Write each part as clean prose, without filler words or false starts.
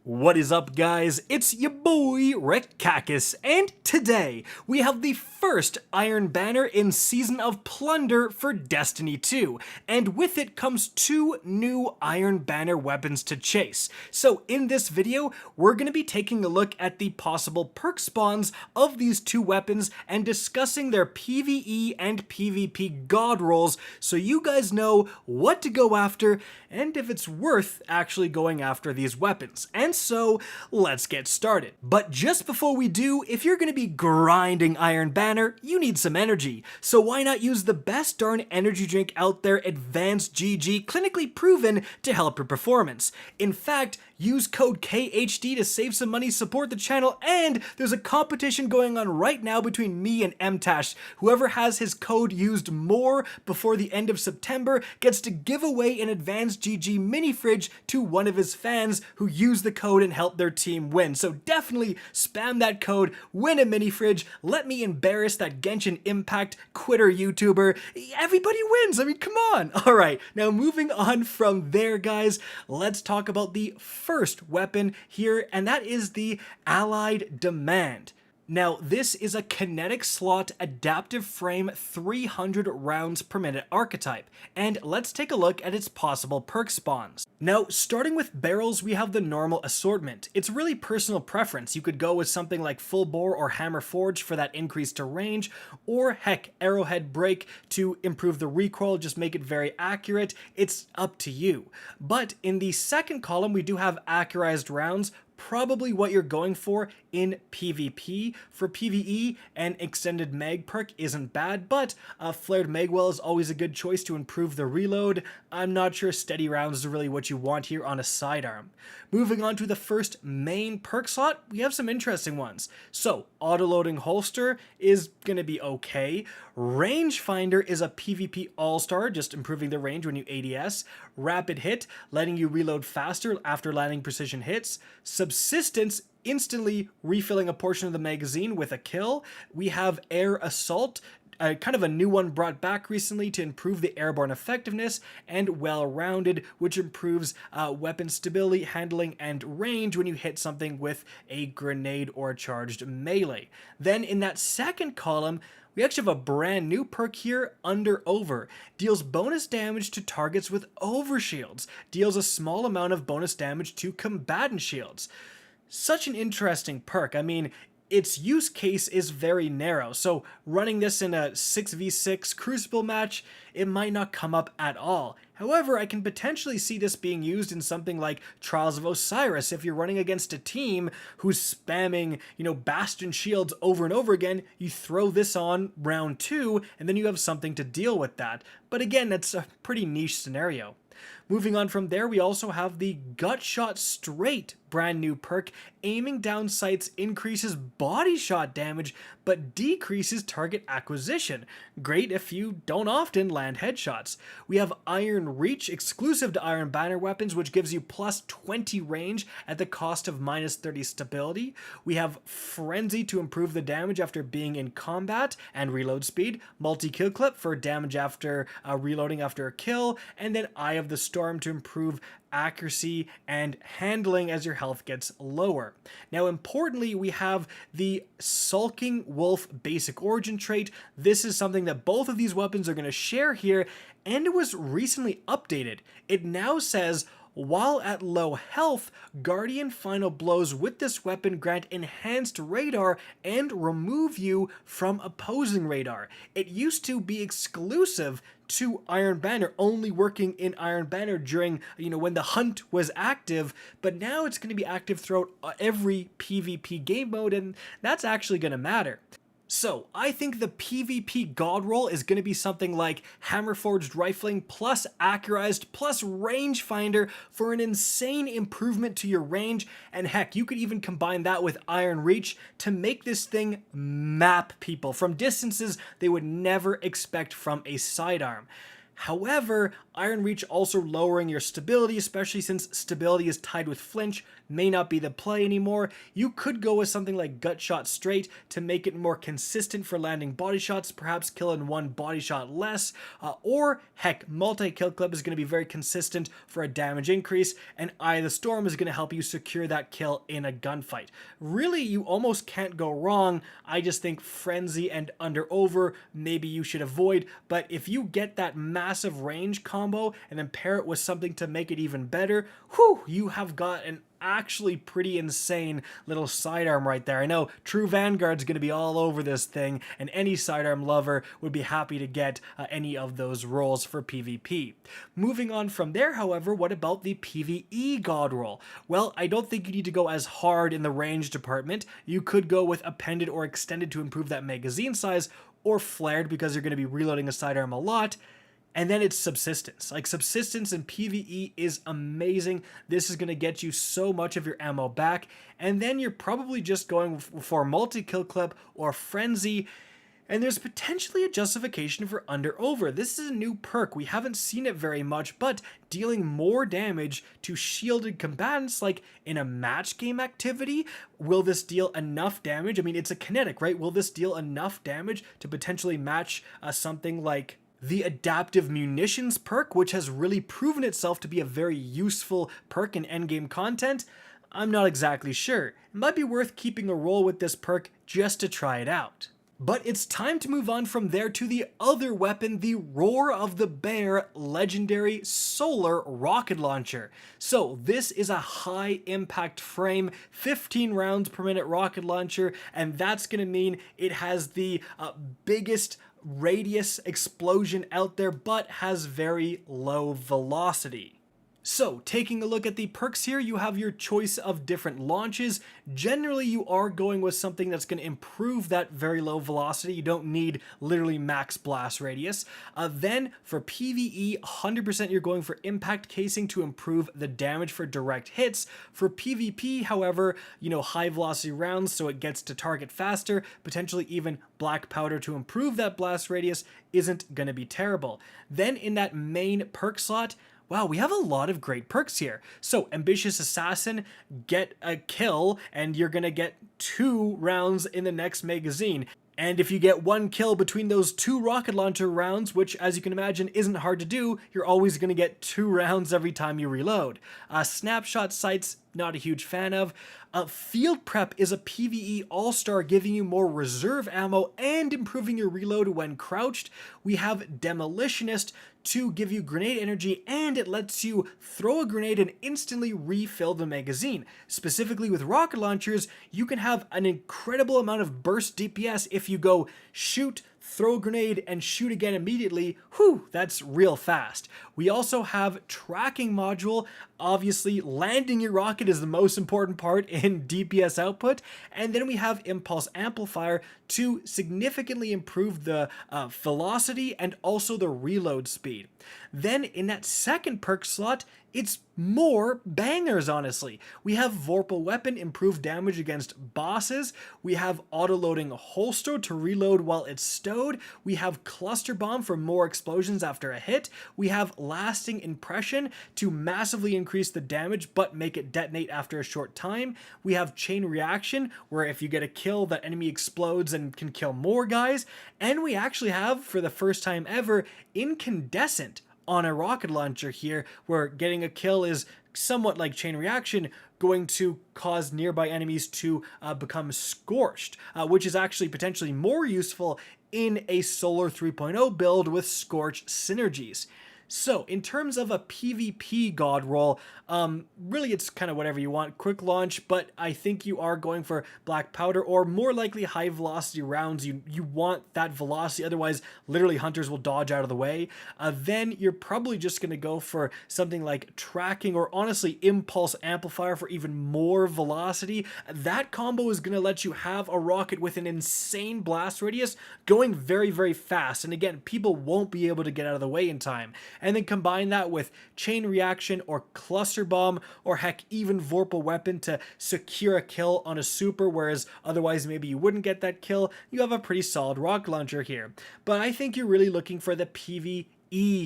What is up, guys? It's your boy Rekakis, and today we have the first Iron Banner in Season of Plunder for Destiny 2, and with it comes two new Iron Banner weapons to chase. So in this video, we're going to be taking a look at the possible perk spawns of these two weapons and discussing their PvE and PvP god rolls so you guys know what to go after and if it's worth actually going after these weapons. And so, let's get started. But just before we do, if you're going to be grinding Iron Banner, you need some energy. So why not use the best darn energy drink out there, Advanced GG, clinically proven to help your performance. In fact, use code KHD to save some money, support the channel, and there's a competition going on right now between me and MTash. Whoever has his code used more before the end of September gets to give away an Advanced GG mini fridge to one of his fans who used the code and helped their team win. So definitely spam that code, win a mini fridge, let me embarrass that Genshin Impact quitter YouTuber. Everybody wins, I mean, come on. All right, now moving on from there, guys, let's talk about the first weapon here, and that is the Allied Demand. Now, this is a kinetic slot adaptive frame 300 rounds per minute archetype, and let's take a look at its possible perk spawns. Now, starting with barrels, we have the normal assortment. It's really personal preference. You could go with something like Full Bore or Hammer Forge for that increase to range, or heck, Arrowhead Break to improve the recoil, just make it very accurate. It's up to you. But in the second column, we do have accurized rounds, probably what you're going for in PvP. For PvE, an extended mag perk isn't bad, but a flared magwell is always a good choice to improve the reload. I'm not sure steady rounds is really what you want here on a sidearm. Moving on to the first main perk slot, we have some interesting ones. So, autoloading holster is gonna be okay. Rangefinder is a PvP all-star, just improving the range when you ADS. Rapid hit, letting you reload faster after landing precision hits. Subsistence, instantly refilling a portion of the magazine with a kill. We have air assault, kind of a new one brought back recently to improve the airborne effectiveness, and well-rounded, which improves weapon stability, handling, and range when you hit something with a grenade or a charged melee. Then in that second column, we actually have a brand new perk here, Under Over. Deals bonus damage to targets with overshields. Deals a small amount of bonus damage to combatant shields. Such an interesting perk. I mean, its use case is very narrow, so running this in a 6v6 Crucible match, it might not come up at all. However, I can potentially see this being used in something like Trials of Osiris if you're running against a team who's spamming, Bastion shields over and over again. You throw this on round 2, and then you have something to deal with that. But again, that's a pretty niche scenario. Moving on from there, we also have the Gut Shot Straight brand new perk. Aiming down sights increases body shot damage, but decreases target acquisition. Great if you don't often land headshots. We have Iron Reach, exclusive to Iron Banner weapons, which gives you plus 20 range at the cost of minus 30 stability. We have Frenzy to improve the damage after being in combat and reload speed. Multi-kill clip for damage after reloading after a kill. And then Eye of the Storm to improve accuracy and handling as your health gets lower. Now, importantly, we have the Sulking Wolf basic origin trait. This is something that both of these weapons are going to share here, and it was recently updated. It now says, while at low health, Guardian Final Blows with this weapon grant enhanced radar and remove you from opposing radar. It used to be exclusive to Iron Banner, only working in Iron Banner during, when the hunt was active, but now it's going to be active throughout every PvP game mode, and that's actually going to matter. So, I think the PvP god roll is going to be something like Hammer Forged Rifling plus Accurized plus Rangefinder for an insane improvement to your range, and heck, you could even combine that with Iron Reach to make this thing map people from distances they would never expect from a sidearm. However, Iron Reach also lowering your stability, especially since stability is tied with flinch, may not be the play anymore. You could go with something like Gut Shot Straight to make it more consistent for landing body shots, perhaps killing one body shot less, or heck, Multi-Kill Clip is going to be very consistent for a damage increase, and Eye of the Storm is going to help you secure that kill in a gunfight. Really, you almost can't go wrong. I just think Frenzy and Under Over maybe you should avoid, but if you get that massive range combo and then pair it with something to make it even better, whew, you have got an actually pretty insane little sidearm right there. I know True Vanguard's going to be all over this thing, and any sidearm lover would be happy to get any of those rolls for PvP. Moving on from there, however, what about the PvE god roll? Well, I don't think you need to go as hard in the range department. You could go with appended or extended to improve that magazine size, or flared because you're going to be reloading a sidearm a lot. And then it's subsistence. Like, subsistence in PvE is amazing. This is going to get you so much of your ammo back. And then you're probably just going for multi-kill clip or frenzy. And there's potentially a justification for Under Over. This is a new perk. We haven't seen it very much, but dealing more damage to shielded combatants, like in a match game activity, will this deal enough damage? I mean, it's a kinetic, right? Will this deal enough damage to potentially match something like the Adaptive Munitions perk, which has really proven itself to be a very useful perk in endgame content? I'm not exactly sure. It might be worth keeping a roll with this perk just to try it out. But it's time to move on from there to the other weapon, the Roar of the Bear legendary solar rocket launcher. So this is a high impact frame, 15 rounds per minute rocket launcher, and that's going to mean it has the biggest radius explosion out there, but has very low velocity. So, taking a look at the perks here, you have your choice of different launches. Generally, you are going with something that's going to improve that very low velocity. You don't need literally max blast radius. Then, for PvE, 100% you're going for impact casing to improve the damage for direct hits. For PvP, however, high velocity rounds so it gets to target faster, potentially even black powder to improve that blast radius isn't going to be terrible. Then, in that main perk slot, wow, we have a lot of great perks here. So, Ambitious Assassin, get a kill, and you're gonna get 2 rounds in the next magazine. And if you get 1 kill between those 2 rocket launcher rounds, which as you can imagine isn't hard to do, you're always going to get 2 rounds every time you reload. Snapshot sights, not a huge fan of. Field Prep is a PvE all-star, giving you more reserve ammo and improving your reload when crouched. We have Demolitionist to give you grenade energy, and it lets you throw a grenade and instantly refill the magazine. Specifically with rocket launchers, you can have an incredible amount of burst DPS if you go shoot, throw a grenade, and shoot again immediately. Whew, that's real fast. We also have Tracking Module. Obviously, landing your rocket is the most important part in DPS output. And then we have Impulse Amplifier to significantly improve the velocity and also the reload speed. Then in that second perk slot, it's more bangers, honestly. We have Vorpal Weapon, improved damage against bosses. We have Auto-Loading Holster to reload while it's stowed. We have Cluster Bomb for more explosions after a hit. We have Lasting Impression to massively increase the damage but make it detonate after a short time. We have Chain Reaction, where if you get a kill, that enemy explodes and can kill more guys. And we actually have, for the first time ever, Incandescent on a rocket launcher here, where getting a kill is somewhat like Chain Reaction, going to cause nearby enemies to become scorched, which is actually potentially more useful in a Solar 3.0 build with Scorch synergies. So, in terms of a PvP god roll, really it's kind of whatever you want. Quick launch, but I think you are going for black powder or more likely high velocity rounds. You want that velocity, otherwise literally hunters will dodge out of the way. Then you're probably just going to go for something like tracking or honestly impulse amplifier for even more velocity. That combo is going to let you have a rocket with an insane blast radius going very, very fast. And again, people won't be able to get out of the way in time. And then combine that with Chain Reaction or Cluster Bomb, or heck, even Vorpal Weapon to secure a kill on a super, whereas otherwise maybe you wouldn't get that kill. You have a pretty solid rocket launcher here. But I think you're really looking for the PvE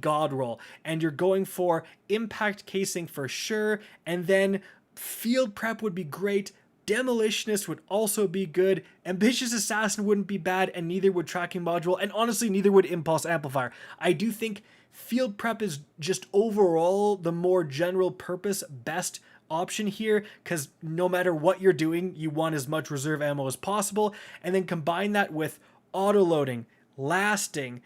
God roll, and you're going for impact casing for sure, and then field prep would be great. Demolitionist would also be good. Ambitious Assassin wouldn't be bad, and neither would Tracking Module, and honestly, neither would Impulse Amplifier. I do think field prep is just overall the more general purpose best option here, because no matter what you're doing, you want as much reserve ammo as possible, and then combine that with auto-loading, lasting,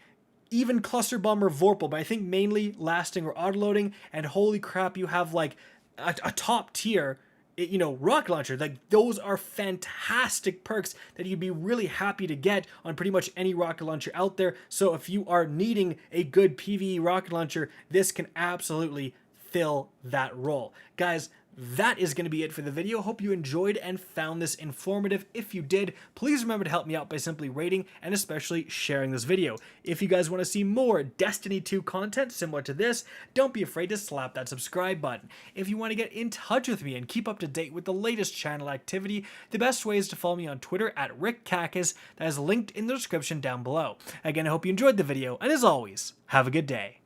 even Cluster Bomb or Vorpal, but I think mainly lasting or auto-loading, and holy crap, you have like a top tier rocket launcher. Like, those are fantastic perks that you'd be really happy to get on pretty much any rocket launcher out there. So if you are needing a good PvE rocket launcher, this can absolutely fill that role. Guys, that is going to be it for the video. Hope you enjoyed and found this informative. If you did, please remember to help me out by simply rating and especially sharing this video. If you guys want to see more Destiny 2 content similar to this, don't be afraid to slap that subscribe button. If you want to get in touch with me and keep up to date with the latest channel activity, the best way is to follow me on Twitter at RickCacus. That is linked in the description down below. Again, I hope you enjoyed the video, and as always, have a good day.